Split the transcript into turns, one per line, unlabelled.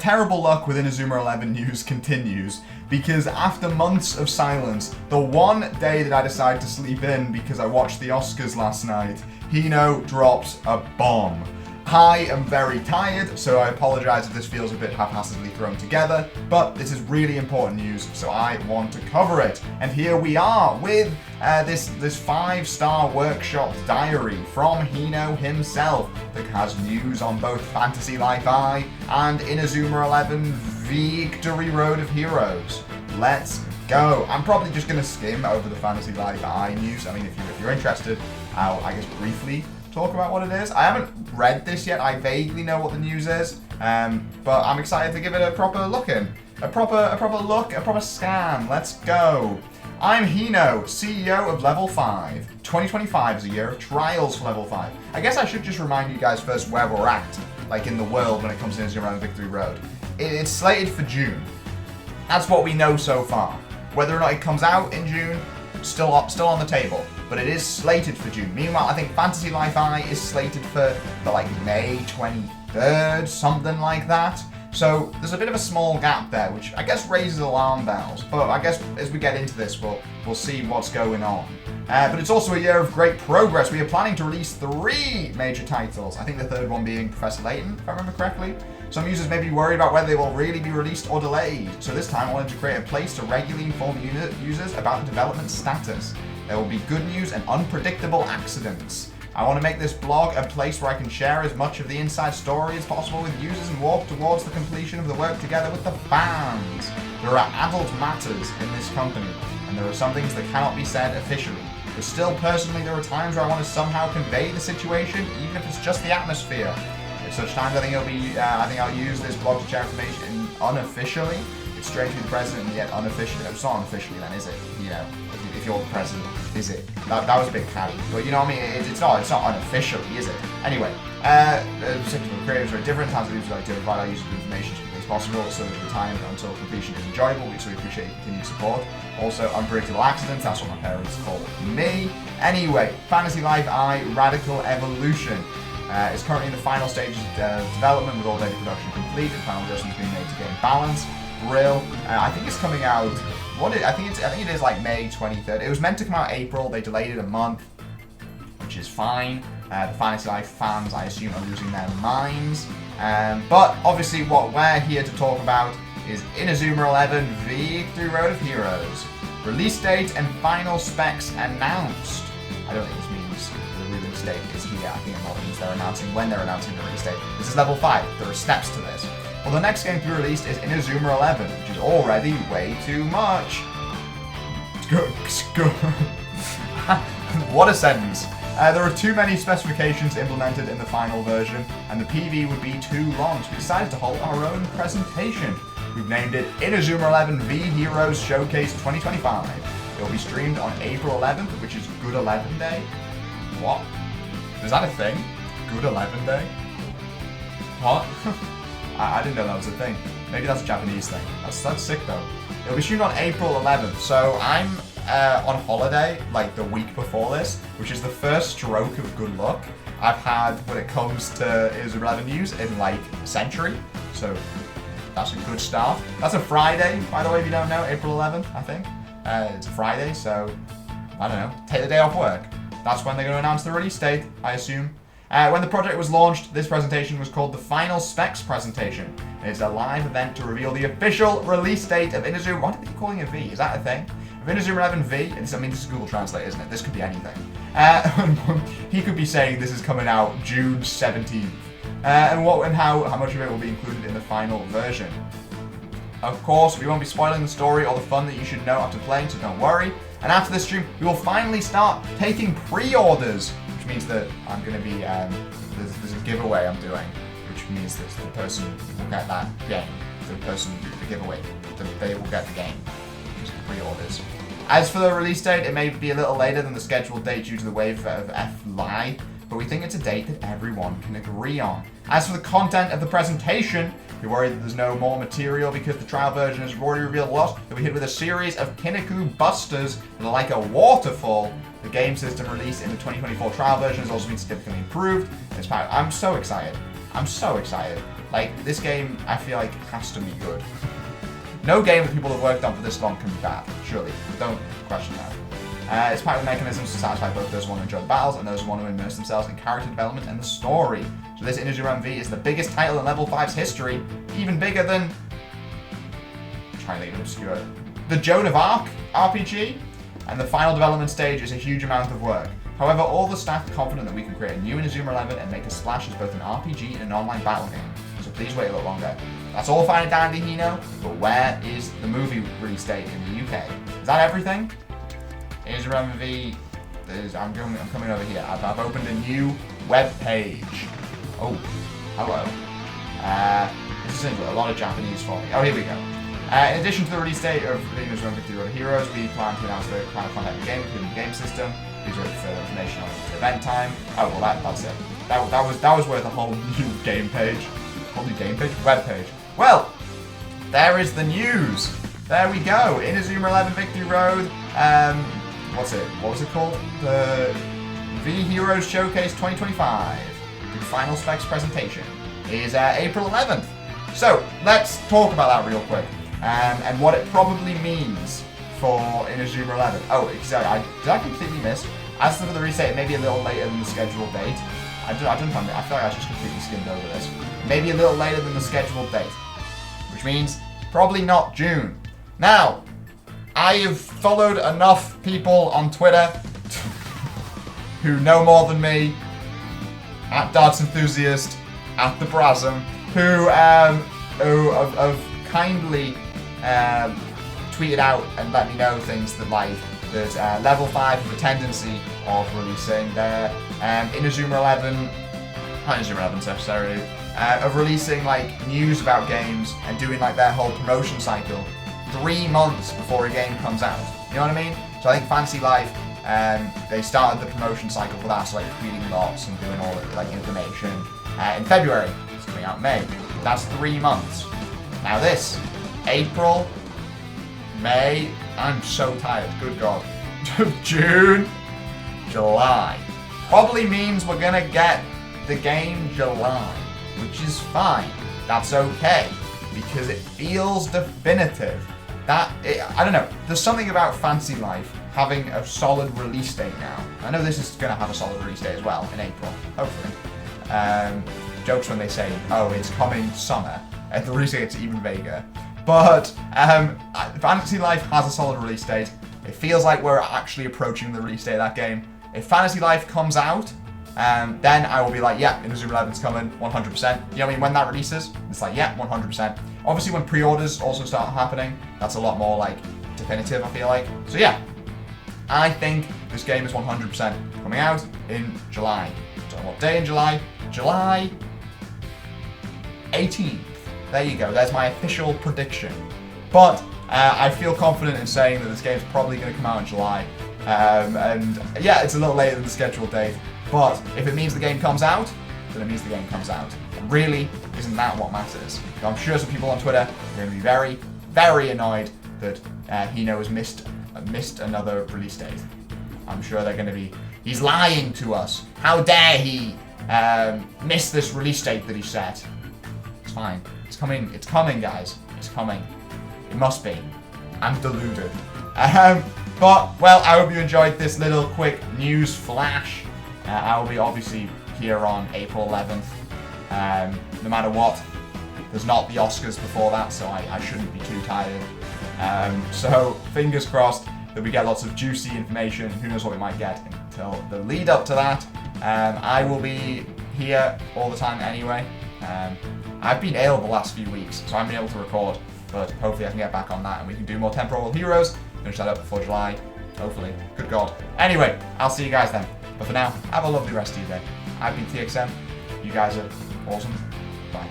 terrible luck with Inazuma 11 news continues, because after months of silence, the one day that I decided to sleep in because I watched the Oscars last night, Hino drops a bomb. I am very tired, so I apologize if this feels a bit haphazardly thrown together, but this is really important news, so I want to cover it. And here we are with this 5-star workshop diary from Hino himself that has news on both Fantasy Life I and Inazuma 11 Victory Road of Heroes. Let's go. I'm probably just going to skim over the Fantasy Life I news. I mean, if you're interested, I'll, I guess, briefly talk about what it is. I haven't read this yet. I vaguely know what the news is, but I'm excited to give it a proper look in. A proper scan. Let's go. I'm Hino, CEO of Level 5. 2025 is a year of trials for Level 5. I guess I should just remind you guys first where we're at, like in the world when it comes to Inazuma Eleven Victory Road. It's slated for June. That's what we know so far. Whether or not it comes out in June, still on the table. But it is slated for June. Meanwhile, I think Fantasy Life I is slated for like May 23rd, something like that. So there's a bit of a small gap there, which I guess raises alarm bells. But I guess as we get into this, we'll see what's going on. But it's also a year of great progress. We are planning to release 3 major titles. I think the third one being Professor Layton, if I remember correctly. Some users may be worried about whether they will really be released or delayed. So this time I wanted to create a place to regularly inform users about the development status. There will be good news and unpredictable accidents. I want to make this blog a place where I can share as much of the inside story as possible with users and walk towards the completion of the work together with the fans. There are adult matters in this company, and there are some things that cannot be said officially. But still, personally, there are times where I want to somehow convey the situation, even if it's just the atmosphere. At such times, I think I'll use this blog to share information unofficially. It's strange to be the president and yet unofficially. It's not unofficially then, is it? You know, if you're the president, is it? That was a bit catty, but you know what I mean? It's not unofficially, is it? Anyway, creators are different. Times we like to provide our users with information as quickly as possible, so that the time until completion is enjoyable. So we appreciate your continued support. Also, unpredictable accidents. That's what my parents call me. Anyway, Fantasy Life I Radical Evolution. Is currently in the final stages of development with all data production completed. Final adjustments being made to gain balance. Brill. I think it's coming out. I think it is like May 23rd. It was meant to come out April. They delayed it a month, which is fine. The Fantasy Life fans, I assume, are losing their minds. But obviously, what we're here to talk about is Inazuma 11 Victory Road of Heroes. Release date and final specs announced. I don't think this means the release date is here. I think it more means they're announcing when they're announcing the release date. This is level 5. There are steps to this. Well, the next game to be released is Inazuma 11, which is already way too much. What a sentence. There are too many specifications implemented in the final version, and the PV would be too long, so we decided to hold our own presentation. We've named it Inazuma 11 V Heroes Showcase 2025. It will be streamed on April 11th, which is Good 11 Day. What? Is that a thing? Good 11 Day? What? I didn't know that was a thing. Maybe that's a Japanese thing. That's sick though. It'll be streamed on April 11th, so I'm on holiday like the week before this, which is the first stroke of good luck I've had when it comes to Inazuma 11 news in like a century. So that's a good start. That's a Friday, by the way, if you don't know, April 11th, I think. It's a Friday, so I don't know. Take the day off work. That's when they're going to announce the release date, I assume. When the project was launched, this presentation was called the Final Specs Presentation. It's a live event to reveal the official release date of Inazuma. Why do they keep calling it V? Is that a thing? Of Inazuma 11 V, I mean, this is Google Translate, isn't it? This could be anything. He could be saying this is coming out June 17th. And how much of it will be included in the final version. Of course, we won't be spoiling the story or the fun that you should know after playing, so don't worry. And after this stream, we will finally start taking pre-orders, which means that I'm going to be, there's a giveaway I'm doing, which means that the person will get that game. The giveaway, they will get the game, which is pre-orders. As for the release date, it may be a little later than the scheduled date due to the wave of FLI, but we think it's a date that everyone can agree on. As for the content of the presentation, you're worried that there's no more material because the trial version has already revealed a lot. You'll be hit with a series of Kinniku busters that are like a waterfall. The game system released in the 2024 trial version has also been significantly improved. I'm so excited. I'm so excited. Like, this game, I feel like, has to be good. No game that people have worked on for this long can be bad, surely. Don't question that. It's part of the mechanisms to satisfy both those who want to enjoy the battles and those who want to immerse themselves in character development and the story. So this Inazuma Eleven V is the biggest title in Level 5's history, even bigger than... I'm trying to think of obscure. The Joan of Arc RPG, and the final development stage is a huge amount of work. However, all the staff are confident that we can create a new Inazuma 11 and make a splash as both an RPG and an online battle game. So please wait a little longer. That's all fine and dandy, Hino, but where is the movie release date in the UK? Is that everything? Inazuma 11 V, I'm coming over here. I've opened a new web page. Oh, hello. This is a lot of Japanese for me. Oh, here we go. In addition to the release date of Inazuma Eleven Victory Road Heroes, we plan to announce the final content of the game, including the game system. Please wait for further information on the event time. Oh, well, that's it. That was worth a whole new game page. Whole new game page? Web page. Well, there is the news. There we go. Inazuma 11 Victory Road. What was it called? The V Heroes Showcase 2025. The final specs presentation is April 11th. So let's talk about that real quick and what it probably means for Inazuma 11. Oh, sorry, did I completely miss? As for the release date, it may be a little later than the scheduled date. I feel like I just completely skimmed over this. Maybe a little later than the scheduled date, which means probably not June. Now, I have followed enough people on Twitter who know more than me, at Darts Enthusiast, at the Brasm, who have kindly tweeted out and let me know things that, like, there's Level 5 have a tendency of releasing their Inazuma 11, not Inazuma 11 necessarily, of releasing like news about games and doing like their whole promotion cycle 3 months before a game comes out. You know what I mean? So I think Fantasy Life, they started the promotion cycle for that, so like tweeting lots and doing all the like information in February. It's coming out in May. That's 3 months. Now this, April, May, I'm so tired, good God. June, July. Probably means we're gonna get the game July, which is fine. That's okay, because it feels definitive. I don't know, there's something about Fantasy Life having a solid release date now. I know this is gonna have a solid release date as well, in April, hopefully. Jokes when they say, oh, it's coming summer, and the release date's even vaguer. But Fantasy Life has a solid release date. It feels like we're actually approaching the release date of that game. If Fantasy Life comes out, then I will be like, yeah, Inazuma 11's coming, 100%. You know what I mean? When that releases, it's like, yeah, 100%. Obviously, when pre-orders also start happening, that's a lot more like definitive, I feel like. So yeah, I think this game is 100% coming out in July. So what day in July? July 18th. There you go, there's my official prediction. But I feel confident in saying that this game's probably going to come out in July. And yeah, it's a little later than the scheduled date. But if it means the game comes out, then it means the game comes out. And really, isn't that what matters? So I'm sure some people on Twitter are going to be very, very annoyed that Hino has missed another release date. I'm sure they're going to be, he's lying to us. How dare he miss this release date that he set? It's fine. It's coming, guys. It's coming. It must be. I'm deluded. But, well, I hope you enjoyed this little quick news flash. I will be obviously here on April 11th. No matter what, there's not the Oscars before that, so I shouldn't be too tired. So, fingers crossed that we get lots of juicy information. Who knows what we might get until the lead up to that. I will be here all the time anyway. I've been ill the last few weeks, so I haven't been able to record, but hopefully I can get back on that and we can do more Temporal Heroes, finish that up before July, hopefully. Good God. Anyway, I'll see you guys then. But for now, have a lovely rest of your day. I've been TXM. You guys are awesome. Bye.